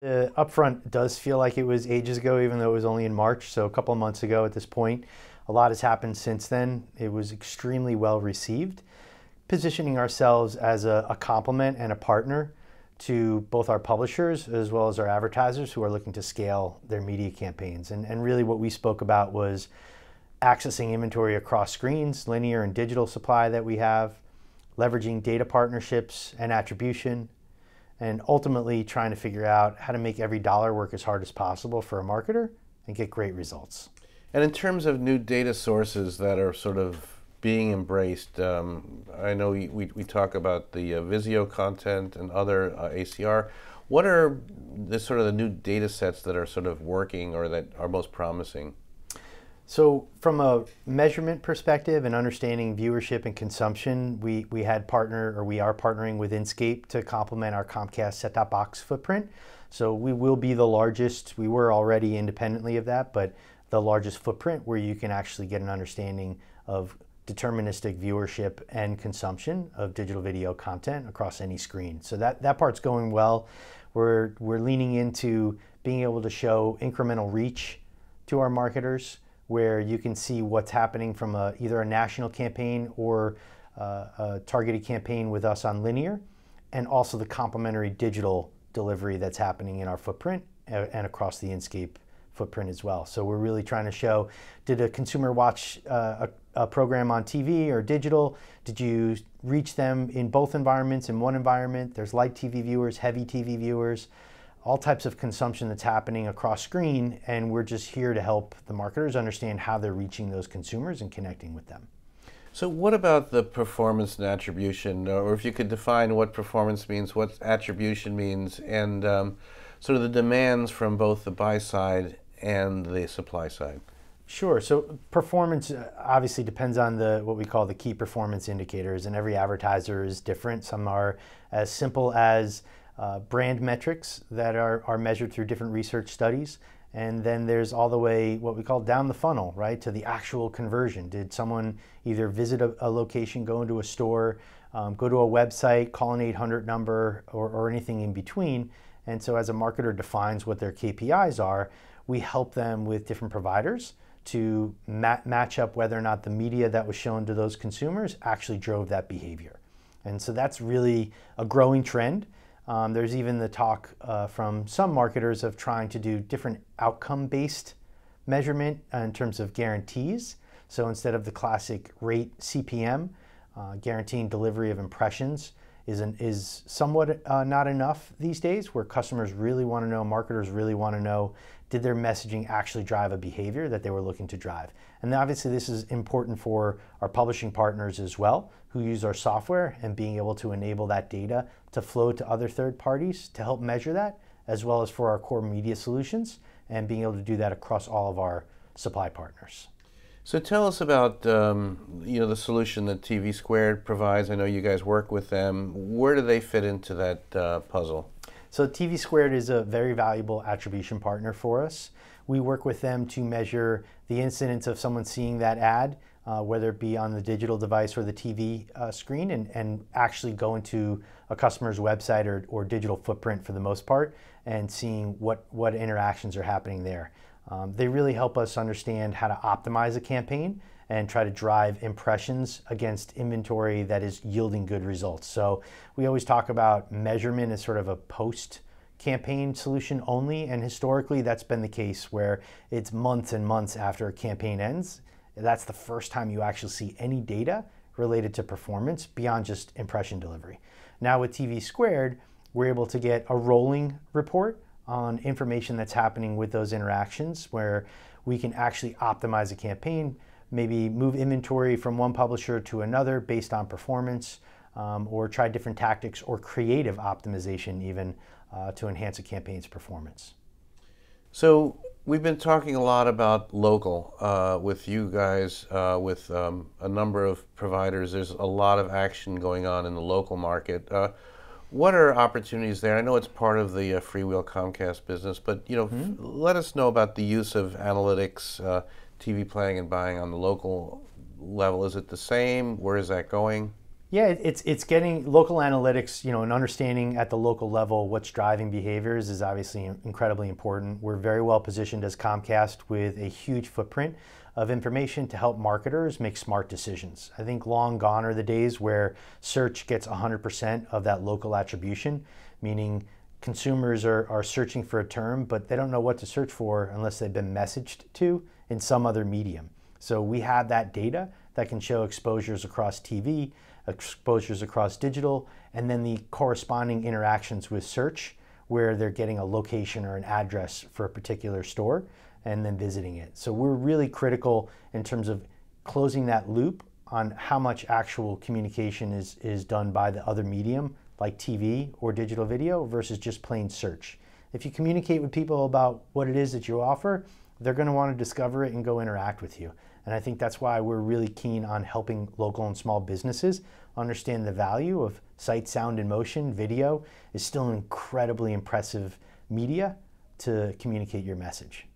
The upfront does feel like it was ages ago, even though it was only in March, so a couple of months ago at this point. A lot has happened since then. It was extremely well received, positioning ourselves as a complement and a partner to both our publishers as well as our advertisers who are looking to scale their media campaigns. And really what we spoke about was accessing inventory across screens, linear and digital supply that we have, leveraging data partnerships and attribution, and ultimately trying to figure out how to make every dollar work as hard as possible for a marketer and get great results. And in terms of new data sources that are sort of being embraced, I know we talk about the Vizio content and other ACR. What are the sort of the new data sets that are sort of working or that are most promising? So from a measurement perspective and understanding viewership and consumption, we are partnering with Inscape to complement our Comcast set-top box footprint. So we will be the largest, we were already independently of that, but the largest footprint where you can actually get an understanding of deterministic viewership and consumption of digital video content across any screen. So that part's going well. We're leaning into being able to show incremental reach to our marketers, where you can see what's happening from either a national campaign or a targeted campaign with us on linear, and also the complementary digital delivery that's happening in our footprint and across the Inscape footprint as well. So we're really trying to show, did a consumer watch a program on TV or digital? Did you reach them in both environments, in one environment? There's light TV viewers, heavy TV viewers, all types of consumption that's happening across screen, and we're just here to help the marketers understand how they're reaching those consumers and connecting with them. So what about the performance and attribution, or if you could define what performance means, what attribution means, and sort of the demands from both the buy side and the supply side? Sure. So performance obviously depends on what we call the key performance indicators, and every advertiser is different. Some are as simple as brand metrics that are measured through different research studies. And then there's all the way what we call down the funnel, right, to the actual conversion. Did someone either visit a location, go into a store, go to a website, call an 800 number, or anything in between? And so as a marketer defines what their KPIs are, we help them with different providers to match up whether or not the media that was shown to those consumers actually drove that behavior. And so that's really a growing trend. There's even the talk from some marketers of trying to do different outcome-based measurement in terms of guarantees. So instead of the classic rate CPM, guaranteeing delivery of impressions is somewhat not enough these days, where customers really want to know, marketers really want to know, did their messaging actually drive a behavior that they were looking to drive? And obviously this is important for our publishing partners as well, who use our software, and being able to enable that data to flow to other third parties to help measure that, as well as for our core media solutions, and being able to do that across all of our supply partners. So tell us about the solution that TVSquared provides. I know you guys work with them. Where do they fit into that puzzle? So TVSquared is a very valuable attribution partner for us. We work with them to measure the incidence of someone seeing that ad, whether it be on the digital device or the TV screen, and actually go into a customer's website or digital footprint for the most part, and seeing what interactions are happening there. They really help us understand how to optimize a campaign and try to drive impressions against inventory that is yielding good results. So we always talk about measurement as sort of a post-campaign solution only, and historically that's been the case where it's months and months after a campaign ends. That's the first time you actually see any data related to performance beyond just impression delivery. Now with TVSquared, we're able to get a rolling report on information that's happening with those interactions, where we can actually optimize a campaign, maybe move inventory from one publisher to another based on performance, or try different tactics or creative optimization even to enhance a campaign's performance. So we've been talking a lot about local with you guys, with a number of providers. There's a lot of action going on in the local market. What are opportunities there? I know it's part of the FreeWheel Comcast business, but let us know about the use of analytics, TV planning and buying on the local level. Is it the same? Where is that going? Yeah, it's getting local analytics, and understanding at the local level what's driving behaviors is obviously incredibly important. We're very well positioned as Comcast with a huge footprint of information to help marketers make smart decisions. I think long gone are the days where search gets 100% of that local attribution, meaning consumers are searching for a term, but they don't know what to search for unless they've been messaged to in some other medium. So we have that data that can show exposures across TV, exposures across digital, and then the corresponding interactions with search where they're getting a location or an address for a particular store and then visiting it. So we're really critical in terms of closing that loop on how much actual communication is done by the other medium like TV or digital video versus just plain search. If you communicate with people about what it is that you offer, they're going to want to discover it and go interact with you. And I think that's why we're really keen on helping local and small businesses understand the value of sight, sound, and motion. Video is still an incredibly impressive media to communicate your message.